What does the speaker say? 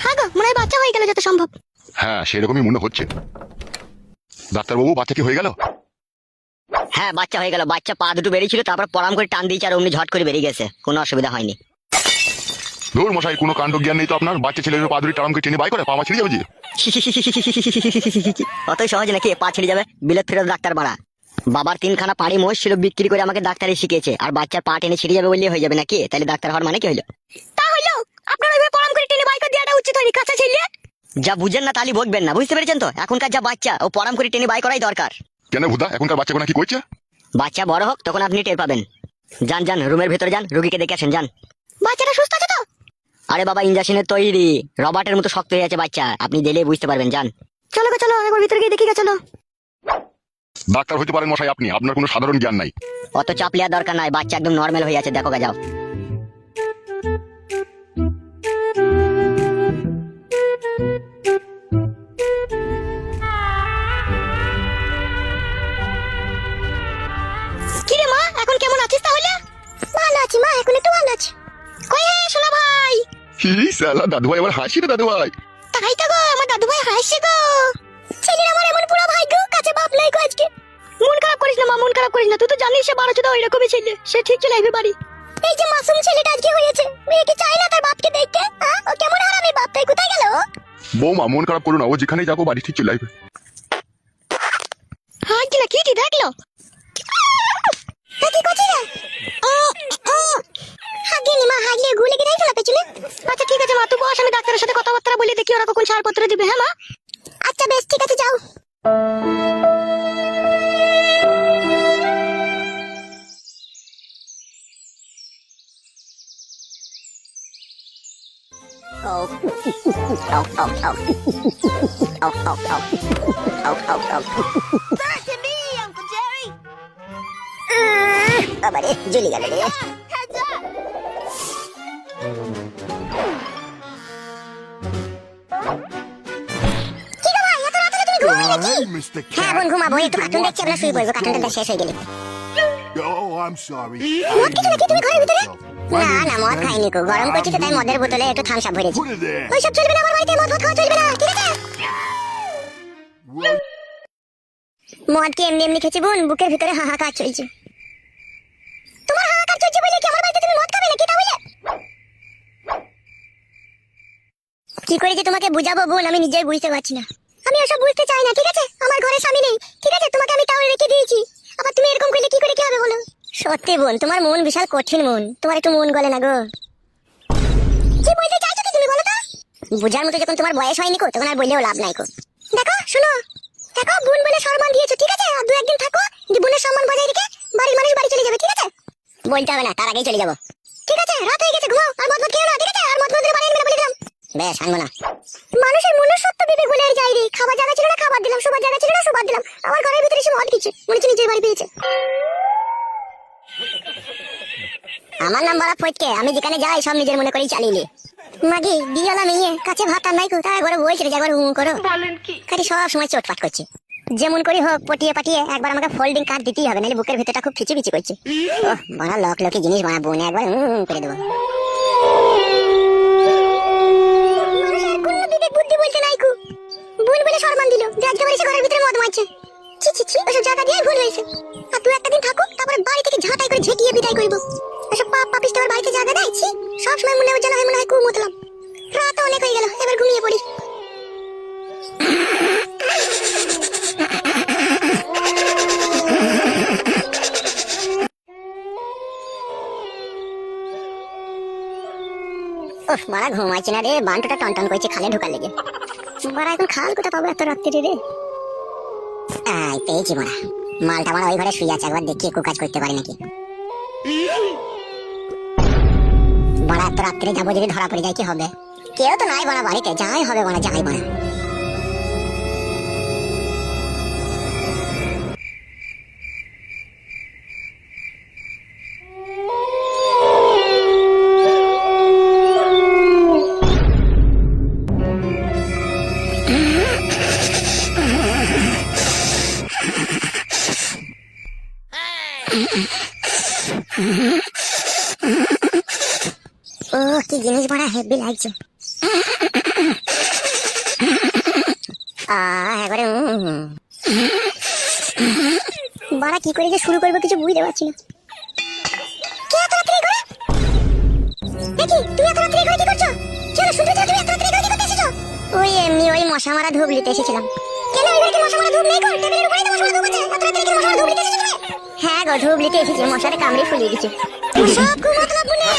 হ্যাঁ গো, মনে হয় বাচ্চা হয়ে গেল যত সম্ভব। হ্যাঁ সেরকমই মনে হচ্ছে। ডাক্তারবাবু বাচ্চা কি হয়ে গেল? হ্যাঁ বাচ্চা হয়ে গেল। বাচ্চা পা দুটো বেরিয়েছিল, তারপর পরাম করে টান দিয়েছে আর অমনি ঝট করে বেরিয়ে গেছে, কোনো অসুবিধা হয়নি। ধুর মশাই, কোনো কাণ্ড জ্ঞান নেই তো আপনার। বাচ্চা ছেলের পা দুটি টারামকে টেনে বাই করে পা ছিঁড়ে যাবে যে। অতই সহজ নাকি পা ছিঁড়ে যাবে? বিলেত ফেরত ডাক্তার বাড়া। বাবার 3খানা পাড়ি মোষ ছিল, বিক্রি করে আমাকে ডাক্তারি শিখেছে, আর বাচ্চার পা টেনে ছিঁড়ে যাবে বললে হয়ে যাবে নাকি? তাহলে ডাক্তার হওয়ার মানে কি হলো? তা হইলো আপনার ওইভাবে পরাম করে টেনে বাইক দেওয়াটা উচিত হয়নি। কাঁচা ছেলে যা বুঝেন না তালি বকবেন না, বুঝতে পেরেছেন তো? এখনকার যা বাচ্চা, ও পরাম করে টেনে বাই করাই দরকার। কেন ভুদা, এখনকার বাচ্চাগুলো কি করছে? বাচ্চা বড় হোক তখন আপনি টের পাবেন। যান যান, রুমের ভেতরে যান, রুগীকে দেখে আসেন, যান। বাচ্চাটা সুস্থ আছে তো? আরে বাবা, ইঞ্জেকশনের তৈরি, রবার্টের মতো শক্ত হয়ে আছে বাচ্চা, আপনি দিলে বুঝতে পারবেন, যান। চলো গো চলো, একবার ভিতরে গিয়ে দেখি গা, চলো। ডাক্তার হতে পারেন মশাই আপনি, আপনার কোনো সাধারণ জ্ঞান নাই। অত চাপ লিয়ার দরকার নাই, বাচ্চা একদম নর্মাল হয়ে আছে, দেখো গা, যাও। কি রে মা, এখন কেমন আছিস তাহলে? ভালো আছি মা, এখন একটু ভালো আছি। কই হে সোনা ভাই? হি সালা দাদু ভাই আবার হাসি রে দাদু ভাই। তাই তো গো, আমার দাদু ভাই হাসছে গো। ছেলের আমার এমন পুরো ভাই গো, কাছে বাপ নাই গো আজকে। মন খারাপ করিস না মা, মন খারাপ করিস না। তুই তো জানিস সে 12 ওই রকমই ছেলে, সে ঠিক চলে আসবে বাড়ি। এই যে মাসুম ছেলেটা আজকে হয়েছে, মেয়ে কি চাই না তার বাপকে দেখতে? ও কেমন হারামি, বাপ তাই কোথায় গেল? বৌমা মন খারাপ করো না, ও যেখানেই যাবো বাড়ি ঠিক চলে আসবে। হাই কি না কি দেখলো? কি করছিস রে? হাগিনি মা, হাগলে গুলে কি দেখছ না পেছনে? আচ্ছা ঠিক আছে মা, তুই বস, আমি ডাক্তারের সাথে কথাবার্তা বলে দেখি ওরা কখন ছাড়পত্র দিবে। হ্যাঁ মা, আচ্ছা বেশ ঠিক আছে, যাও। বাবারে জ্বলি গেল রে। হ্যাঁ বোন ঘুমাবো, একটু কার্টুন দেখছি, আমরা শুয়ে পড়বো, কার্টুনটা শেষ হয়ে গেলে। Oh, I'm sorry. মদ খেতে নাকি তুমি ঘরের ভিতরে? Why না did না, you মদ say খাইনি কো, গরম করছি তো তাই মদের বোতলে একটু থামস আপ ভরেছি। Put it there. ওইসব চলবে না আমার বাড়িতে, মদ খাওয়া চলবে না, ঠিক আছে? Well, মদ কি এমনি এমনি খেয়েছি বোন, বুকের ভিতরে হাহাকার চলছে। তোমার হাহাকার চলছে বলে কি আমার বাড়িতে তুমি মদ খাবে নাকি তাহলে? কি করে যে তোমাকে বুঝাবো বোন, আমি নিজেই বুঝতে পারছি না। আমি ওসব বুঝতে চাই না, ঠিক আছে? আমার ঘরে স্বামী নেই, ঠিক আছে? তোমাকে আমি তাও রেখে দিয়েছি, আবার তুমি এরকম করলে কি করে কি হবে বলো? সত্যি বোন, তোমার মন বিশাল কঠিন মন, তোমার একটু মন গলে না গো। কি বলতে চাইছো কি তুমি বলো তো? বুঝার মতো যখন তোমার বয়স হয়নি কো, তখন আর বললেও লাভ নাই কো। দেখো শুনো, দেখো বোন বলে সম্মান দিয়েছো, ঠিক আছে? আর 2-1 দিন থাকো, বোনের সম্মান বজায় রেখে বাড়ির মানুষ বাড়ি চলে যাবে, ঠিক আছে? বলতে হবে না, তার আগেই চলে যাবো। ঠিক আছে, রাত হয়ে গেছে, ঘুমাও, আর মদ খেও না, ঠিক আছে? আর মদ বাড়ি আনবে না বলে দিলাম। বেশ, আনবো না। মানুষের মনুষ্যত্ব বিবেক বলে আর যাই রে। খাবার জায়গা ছিল না খাবার দিলাম, শোবার জায়গা ছিল না শোবার দিলাম, আমার ঘরের ভিতরে সে মদ খেয়েছে, মনে হচ্ছে নিজের বাড়ি পেয়েছে। আমার নাম বলা ফটকে, আমি যেখানে যাই সব নিজের মনে করেই চালিয়ে নি। মাগি বিয়ালা মেয়ে, কাছে ভাত আর নাই কো, তাই একবার বলছিল যে একবার করো। বলেন কি? খালি সব সময় চোটপাট করছে। যেমন করি হোক পটিয়ে পাটিয়ে একবার আমাকে ফোল্ডিং কার্ড দিতেই হবে, নাহলে বুকের ভিতরটা খুব খিচি খিচি করছে। ওহ বড় লকি জিনিস বানাবো না, একবার করে দেবো। মানুষের কোনো বিবেক বুদ্ধি বলতে নাই কো। ভুল বলে সম্মান দিল যে আজকে বাড়ি এসে ঘরের ভিতরে মদ মারছে। ছি ছি ছি, ওসব জায়গা দিয়ে ভুল হয়েছে। আর 2-1 দিন থাকো, তারপরে বাড়ি থেকে ঝাঁটাই করে ঝেঁটিয়ে বিদায় করবো। এসব পাপ পাপিষ্ট আমার বাড়িতে জায়গা দেয়, ছি। সব সময় মনে হয় যেন মনে হয় কুমতলাম। রাত অনেক হয়ে গেল, এবার ঘুমিয়ে পড়ি। ওহ মারা ঘুমাইছে না রে, বান্টুটা টনটন করছে খালে ঢোকার লেগে। মারা এখন খাল কোথা পাবো এত রাত্রি রে? পেয়েছি মারা, মালটা মারা ওই ঘরে শুয়ে আছে, একবার দেখি একটু কাজ করতে পারি নাকি। মারা এত রাত্রে যাবো, যদি ধরা পড়ে যায় কি হবে? কেউ তো নাই বানা বাড়িতে, যাই হবে বানা, যাই বানা। ও কি জিনিস বড়া হেভি লাগছে। একবারে বাড়া কি করে যে শুরু করবো কিছু বুঝতে পারছি না। কে এত রাত্রে করে? দেখি তুই এত রাত্রে করে কি করছো? চলো শুনতে চাও তুমি এত রাত্রে করে কি করতে এসেছো? ওই এমনি ওই মশা মারা ধূপ নিতে এসেছিলাম। কেন ওই বাড়িতে মশা মারা ধূপ নেই কর? টেবিলের উপরেই তো মশা মারা ধূপ আছে। এত রাত্রে কি মশা মারা ধূপ নিতে এসেছো তুমি? হ্যাঁ গো ধূপ নিতে এসেছি, মশারে কামড়ে ফুলিয়ে দিচ্ছে। সব ঘুমাতে লাগবে না।